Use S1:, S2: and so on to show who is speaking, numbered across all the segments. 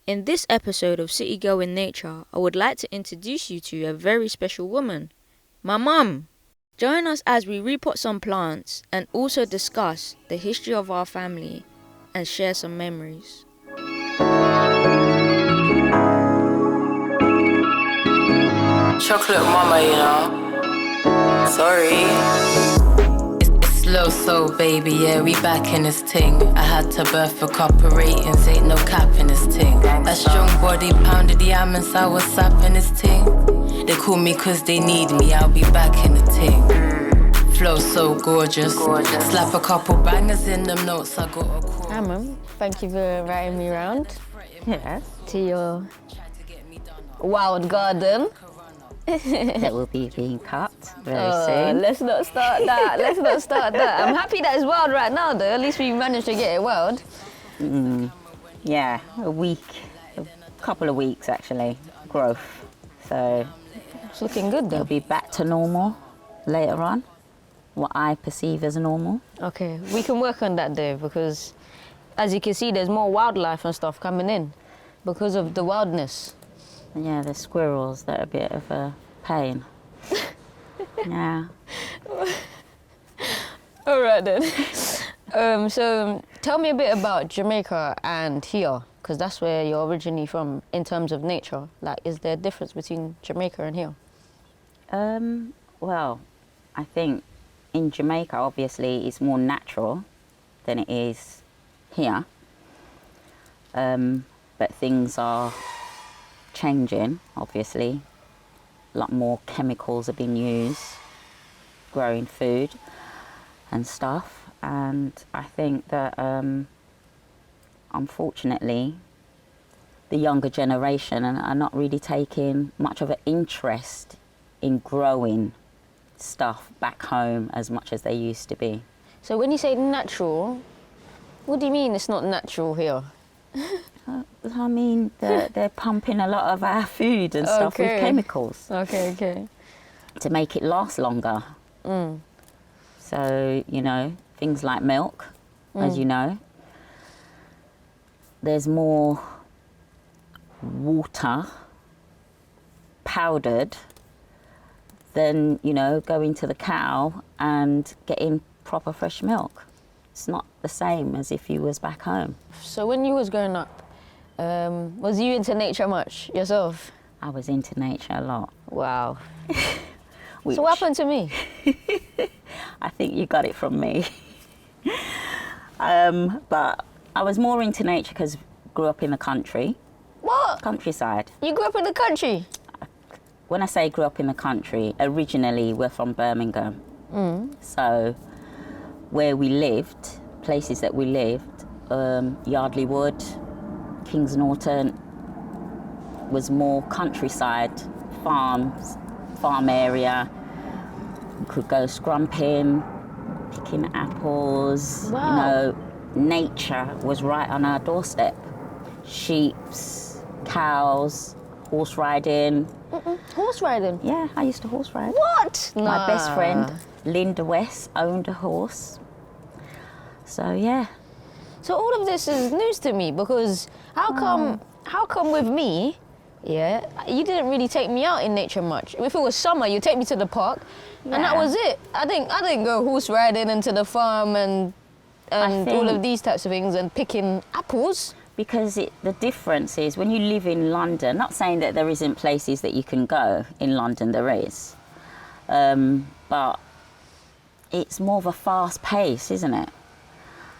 S1: In this episode of City Girl in Nature, I would like to introduce you to a very special woman, my mum. Join us as we repot some plants and also discuss the history of our family and share some memories.
S2: Chocolate mama, you know. Sorry. It's slow soul, baby, yeah, we back in this ting. I had to birth for copper ratings, ain't no cap in this ting. A strong body pounded the and sour sap in this ting. They call me cause they need me, I'll be back in the ting. Flow so gorgeous. Slap a couple bangers in them notes, I got a call.
S3: Hi mum, thank you for inviting me round to your wild garden.
S4: That will be being cut very soon.
S3: Let's not start that. I'm happy that it's wild right now though, at least we managed to get it wild.
S4: Yeah, a couple of weeks actually, growth. So
S3: It's looking good
S4: it'll
S3: though.
S4: be back to normal later on, what I perceive as normal.
S3: Okay, we can work on that though because as you can see there's more wildlife and stuff coming in because of the wildness.
S4: Yeah, the squirrels, they're a bit of a pain. Yeah.
S3: All right then. So tell me a bit about Jamaica and here, because that's where you're originally from in terms of nature. Like, is there a difference between Jamaica and here?
S4: Well, I think in Jamaica, obviously, it's more natural than it is here. But things are changing, obviously. A lot more chemicals are being used, growing food and stuff. And I think that, unfortunately, the younger generation are not really taking much of an interest in growing stuff back home as much as they used to be.
S3: So when you say natural, what do you mean it's not natural here?
S4: I mean, they're pumping a lot of our food and stuff with
S3: Okay.
S4: chemicals
S3: Okay.
S4: to make it last longer. So, you know, things like milk, as you know, there's more water powdered than, you know, going to the cow and getting proper fresh milk. It's not the same as if you was back home.
S3: So when you was growing up, was you into nature much yourself?
S4: I was into nature a lot.
S3: Wow.
S4: Which
S3: So what happened to me?
S4: I think you got it from me. But I was more into nature because grew up in the country,
S3: What?
S4: countryside.
S3: You grew up in the country?
S4: When I say grew up in the country, originally we're from Birmingham. So where we lived, places that we lived, Yardley Wood, Kings Norton, was more countryside, farms, farm area. You could go scrumping, picking apples.
S3: Wow.
S4: You know, nature was right on our doorstep. Sheep, cows, horse riding.
S3: Horse riding?
S4: Yeah, I used to horse ride.
S3: What?
S4: My best friend, Linda West, owned a horse. So yeah.
S3: So all of this is news to me because how come with me, yeah, you didn't really take me out in nature much. If it was summer, you take me to the park, and that
S4: Yeah.
S3: was it. I didn't go horse riding into the farm and all of
S4: think-
S3: these types of things and picking apples.
S4: Because the difference is when you live in London, not saying that there isn't places that you can go in London, there is. But it's more of a fast pace, isn't it?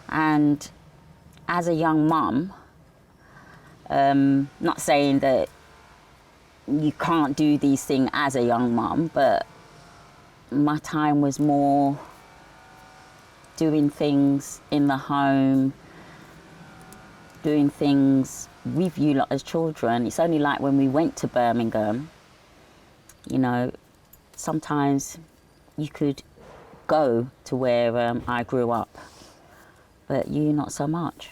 S4: And as a young mum, not saying that you can't do these things as a young mum, but my time was more doing things in the home, doing things with you lot as children. It's only like when we went to Birmingham, you know, sometimes you could go to where I grew up, but you not so much.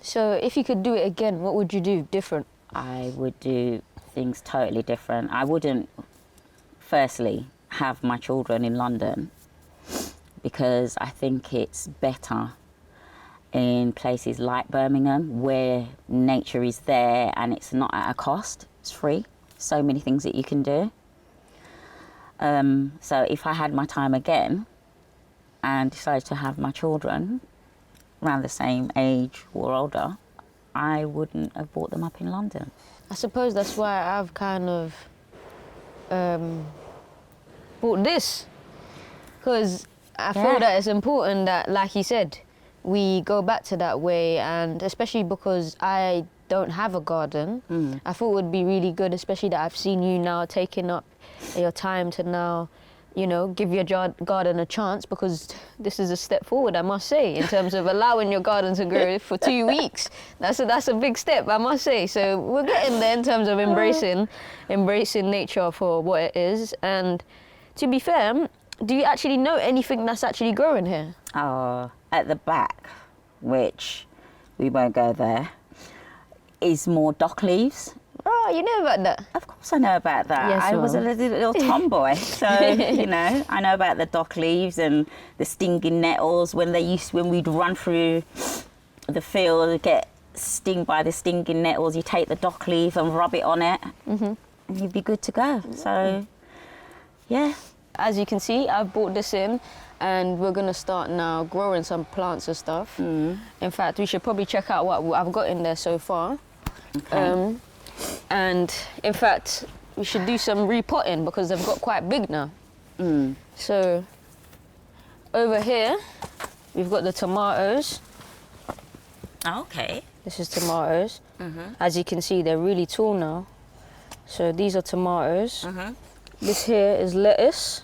S3: So if you could do it again, what would you do different?
S4: I would do things totally different. I wouldn't, firstly, have my children in London because I think it's better in places like Birmingham where nature is there and it's not at a cost. It's free. So many things that you can do. So if I had my time again and decided to have my children around the same age or older, I wouldn't have brought them up in London.
S3: I suppose that's why I've kind of bought this, because I feel that it's important that, like you said, we go back to that way, and especially because I don't have a garden, I thought it would be really good, especially that I've seen you now taking up your time to now, you know, give your garden a chance, because this is a step forward, I must say, in terms of allowing your garden to grow for 2 weeks. That's a big step, I must say. So we're getting there in terms of embracing nature for what it is. And to be fair, do you actually know anything that's actually growing here?
S4: At the back, which we won't go there, is more dock leaves.
S3: Oh, you know about that?
S4: Of course I know about that.
S3: Yes,
S4: I was a
S3: Mum.
S4: little tomboy, so, you know, I know about the dock leaves and the stinging nettles when we'd run through the field, get stung by the stinging nettles, you take the dock leaf and rub it on it, and you'd be good to go. So, yeah.
S3: As you can see, I've brought this in, and we're gonna start now growing some plants and stuff. In fact, we should probably check out what I've got in there so far.
S4: Okay.
S3: And in fact, we should do some repotting because they've got quite big now. So over here, we've got the tomatoes.
S4: Okay.
S3: This is tomatoes. As you can see, they're really tall now. So these are tomatoes. This here is lettuce.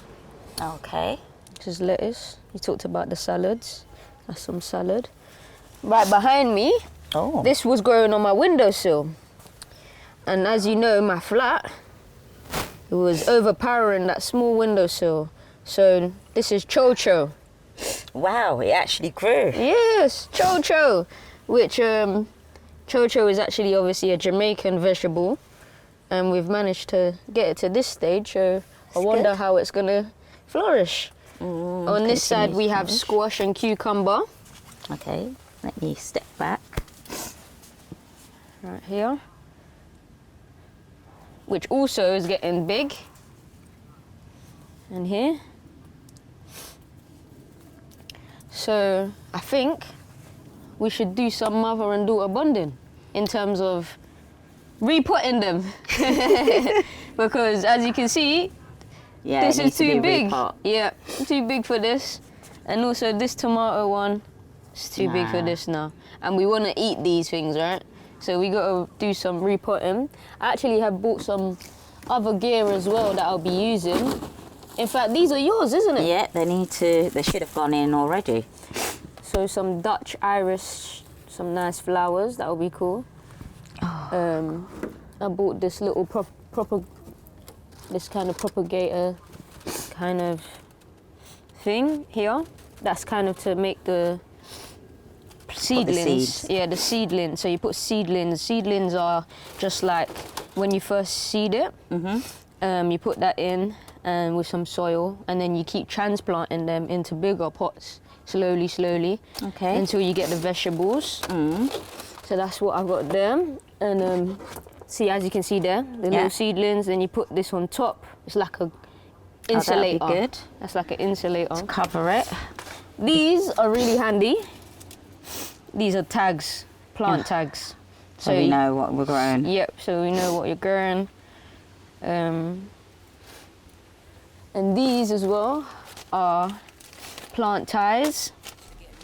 S4: Okay.
S3: This is lettuce. You talked about the salads. That's some salad. Right behind me, this was growing on my windowsill. And as you know, my flat, it was overpowering that small windowsill. So this is chocho.
S4: Wow, it actually grew.
S3: Yes, chocho, which chocho is actually obviously a Jamaican vegetable. And we've managed to get it to this stage, so I wonder how it's gonna flourish. On this side we have squash and cucumber.
S4: Okay, let me step back.
S3: Right here. Which also is getting big. And here. So I think we should do some mother and daughter bonding in terms of repotting them. Because as you can see, this is too big. Yeah, too big for this. And also this tomato one is too big for this now. And we want to eat these things, right? So we got to do some repotting. I actually have bought some other gear as well that I'll be using. In fact, these are yours, isn't it?
S4: Yeah, they should have gone in already.
S3: So some Dutch iris, some nice flowers, that would be cool. I bought this little this kind of propagator kind of thing here. That's kind of to make the seedlings. Yeah, the seedlings. So you put seedlings. Seedlings are just like when you first seed it. You put that in with some soil, and then you keep transplanting them into bigger pots, slowly,
S4: Okay.
S3: until you get the vegetables. So that's what I've got there. And see, as you can see there, the little seedlings. Then you put this on top. It's like a insulator.
S4: That'd be good.
S3: That's like an insulator.
S4: To cover it.
S3: These are really handy. These are tags, plant tags.
S4: So we know what we're growing.
S3: Yep, so we know what you're growing. And these as well are plant ties.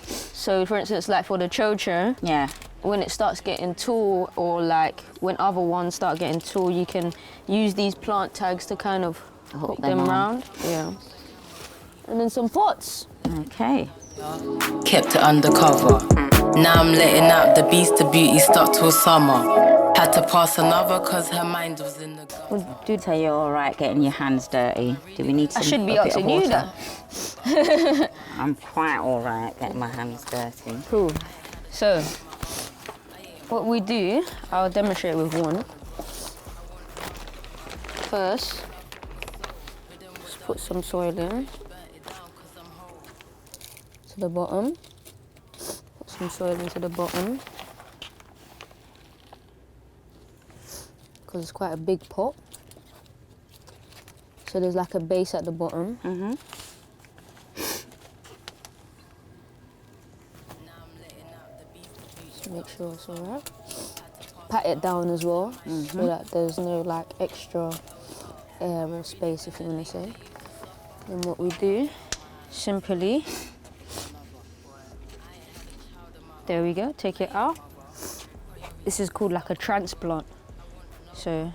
S3: So for instance, like for the chocho,
S4: Yeah.
S3: when it starts getting tall, or like when other ones start getting tall, you can use these plant tags to kind of hook them
S4: on.
S3: round. Yeah. And then some pots.
S4: Okay.
S2: Kept it undercover. Now I'm letting out the beast, the beauty stuck till summer. Had to pass another cause her mind was in the gutter.
S4: So you're all right getting your hands dirty? Do we need some?
S3: I should be
S4: a bit of
S3: asking you
S4: water?
S3: that.
S4: I'm quite all right getting my hands dirty.
S3: Cool. So, what we do, I'll demonstrate with one. First, just put some soil in to the bottom. Put some soil into the bottom. Because it's quite a big pot. So there's like a base at the bottom.
S4: Mm-hmm.
S3: Just make sure it's alright. Pat it down as well, so that there's no like extra air or space, if you want to say. And what we do, simply, there we go, take it out. This is called like a transplant. So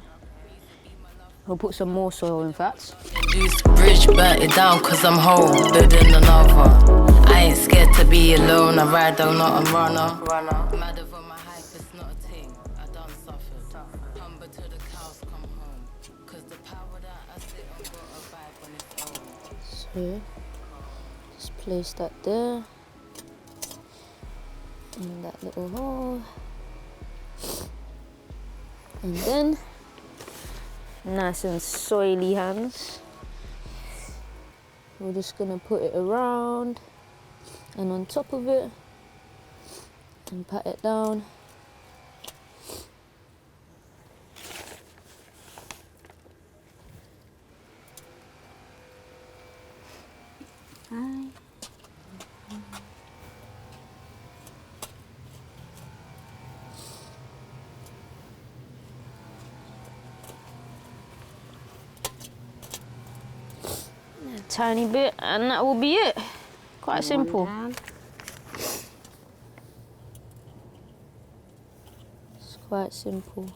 S3: we'll put some more soil, in fact.
S2: Loose bridge, burnt it down cause I'm whole, building another. I ain't scared to be alone, I ride though not a runner. Mad over my hype, it's not a thing, I done suffered. Humble till the cows come home, cause the power that I sit on got a vibe on its own.
S3: So just place that there, in that little hole. And then, nice and soily hands, we're just gonna put it around and on top of it and pat it down.
S4: Hi.
S3: A tiny bit, and that will be it. Quite simple.
S4: Down.
S3: It's quite simple.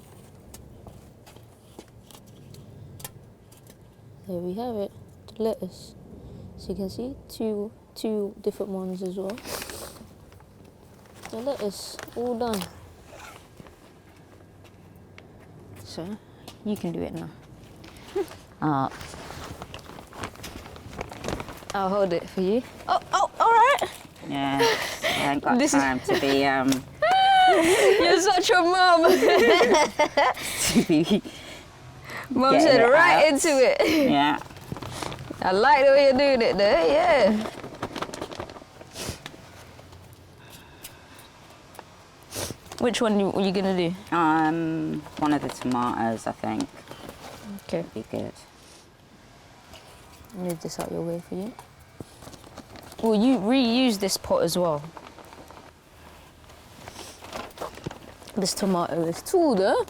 S3: There we have it, the lettuce. So you can see two different ones as well. The lettuce, all done. So you can do it now. I'll hold it for you. Oh, all right.
S4: Yeah, I haven't got
S3: This is-
S4: time to be
S3: You're such a mum.
S4: to be.
S3: Mum
S4: Getting
S3: said
S4: it
S3: right
S4: out.
S3: into it.
S4: Yeah.
S3: I like the way you're doing it there, yeah. Which one are you gonna do?
S4: One of the tomatoes, I think,
S3: Okay.
S4: would be good.
S3: Move this out your way for you. Well, you reuse this pot as well. This tomato is tall though.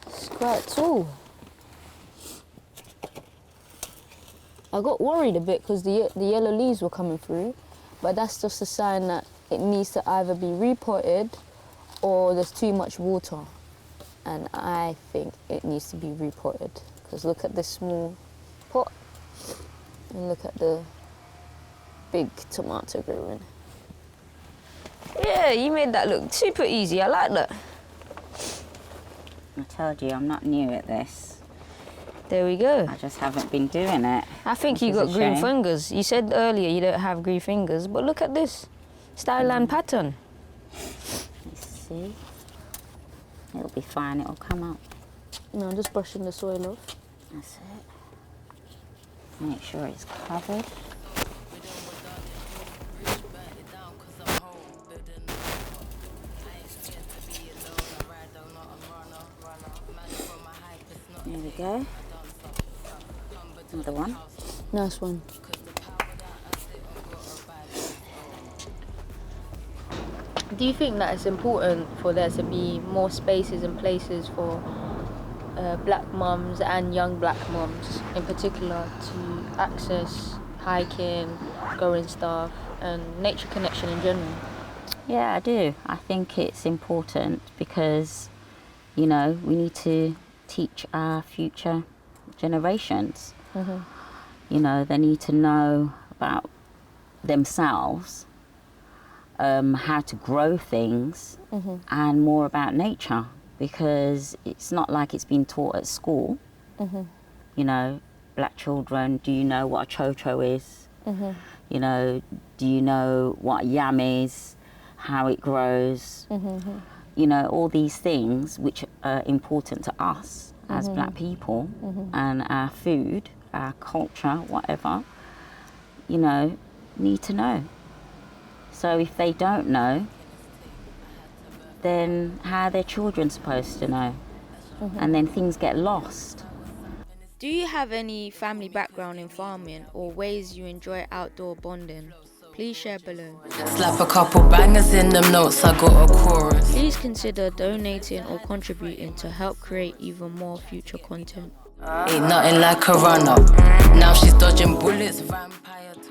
S3: It's quite tall. I got worried a bit because the yellow leaves were coming through, but that's just a sign that it needs to either be repotted or there's too much water. And I think it needs to be repotted because look at this small pot and look at the big tomato growing. Yeah, you made that look super easy. I like that.
S4: I told you, I'm not new at this.
S3: There we go.
S4: I just haven't been doing it.
S3: I think
S4: which
S3: you
S4: is
S3: got
S4: a
S3: green
S4: shame.
S3: fingers. You said earlier you don't have green fingers, but look at this style and pattern.
S4: Let's see. It'll be fine, it'll come up.
S3: No, I'm just brushing the soil off.
S4: That's it. Make sure it's covered. There we go. Another one.
S3: Nice one. Do you think that it's important for there to be more spaces and places for black mums and young black mums in particular to access hiking, growing stuff and nature connection in general?
S4: Yeah, I do. I think it's important because, you know, we need to teach our future generations. You know, they need to know about themselves, how to grow things, and more about nature, because it's not like it's been taught at school. You know, black children, do you know what a cho-cho is? You know, do you know what yam is, how it grows? You know, all these things which are important to us as black people, and our food, our culture, whatever, you know, need to know. So if they don't know, then how are their children supposed to know? And then things get lost.
S1: Do you have any family background in farming or ways you enjoy outdoor bonding? Please share below.
S2: Slap a couple bangers in them notes, I got a chorus.
S1: Please consider donating or contributing to help create even more future content.
S2: Ain't nothing like a run-up. Now she's dodging bullets, vampire.